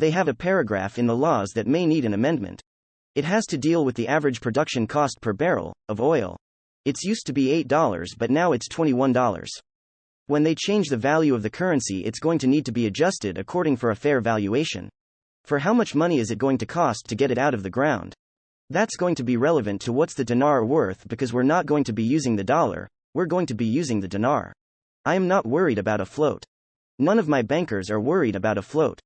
They have a paragraph in the laws that may need an amendment. It has to deal with the average production cost per barrel of oil. It's used to be $8, but now it's $21. When they change the value of the currency, it's going to need to be adjusted according for a fair valuation. For how much money is it going to cost to get it out of the ground? That's going to be relevant to what's the dinar worth, because we're not going to be using the dollar, we're going to be using the dinar. I am not worried about a float. None of my bankers are worried about a float.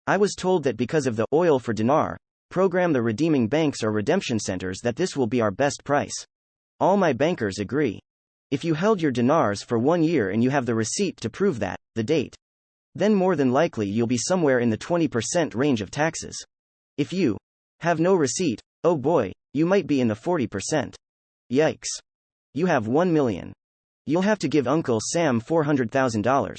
I was told that because of the oil for dinar program, the redeeming banks or redemption centers, that this will be our best price. All my bankers agree. If you held your dinars for 1 year and you have the receipt to prove that, the date, then more than likely you'll be somewhere in the 20% range of taxes. If you have no receipt, oh boy, you might be in the 40%. Yikes. You have 1 million. You'll have to give Uncle Sam $400,000.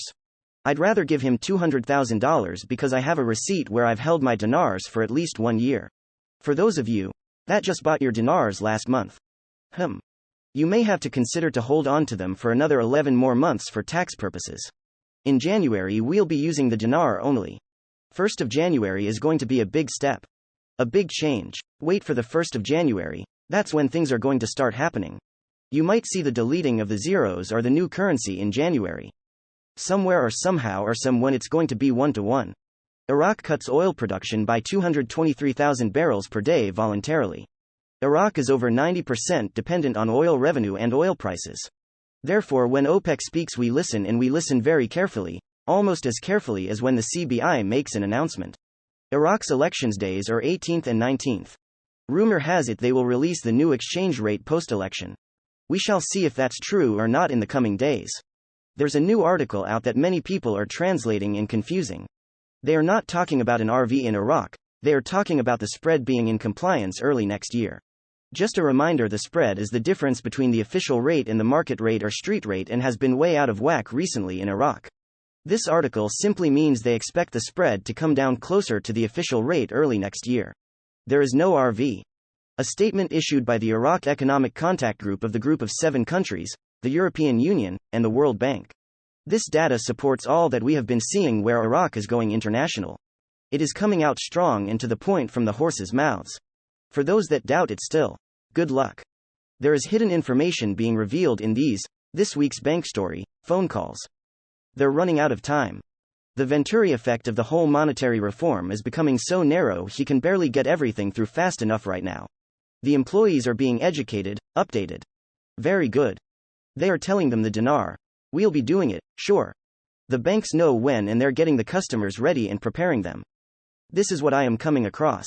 I'd rather give him $200,000 because I have a receipt where I've held my dinars for at least 1 year. For those of you that just bought your dinars last month, you may have to consider to hold on to them for another 11 more months for tax purposes. In January, we'll be using the dinar only. 1st of January is going to be a big step. A big change. Wait for the 1st of January, that's when things are going to start happening. You might see the deleting of the zeros or the new currency in January. Somewhere or somehow or someone it's going to be 1-to-1. Iraq cuts oil production by 223,000 barrels per day voluntarily. Iraq is over 90% dependent on oil revenue and oil prices. Therefore, when OPEC speaks, we listen, and we listen very carefully, almost as carefully as when the CBI makes an announcement. Iraq's elections days are 18th and 19th. Rumor has it they will release the new exchange rate post-election. We shall see if that's true or not in the coming days. There's a new article out that many people are translating and confusing. They are not talking about an RV in Iraq, they are talking about the spread being in compliance early next year. Just a reminder, the spread is the difference between the official rate and the market rate or street rate, and has been way out of whack recently in Iraq. This article simply means they expect the spread to come down closer to the official rate early next year. There is no RV. A statement issued by the Iraq Economic Contact Group of the Group of 7 countries, the European Union, and the World Bank. This data supports all that we have been seeing where Iraq is going international. It is coming out strong and to the point from the horse's mouths. For those that doubt it still, good luck. There is hidden information being revealed in this week's bank story, phone calls. They're running out of time. The Venturi effect of the whole monetary reform is becoming so narrow he can barely get everything through fast enough right now. The employees are being educated, updated. Very good. They are telling them the dinar. We'll be doing it, sure. The banks know when, and they're getting the customers ready and preparing them. This is what I am coming across.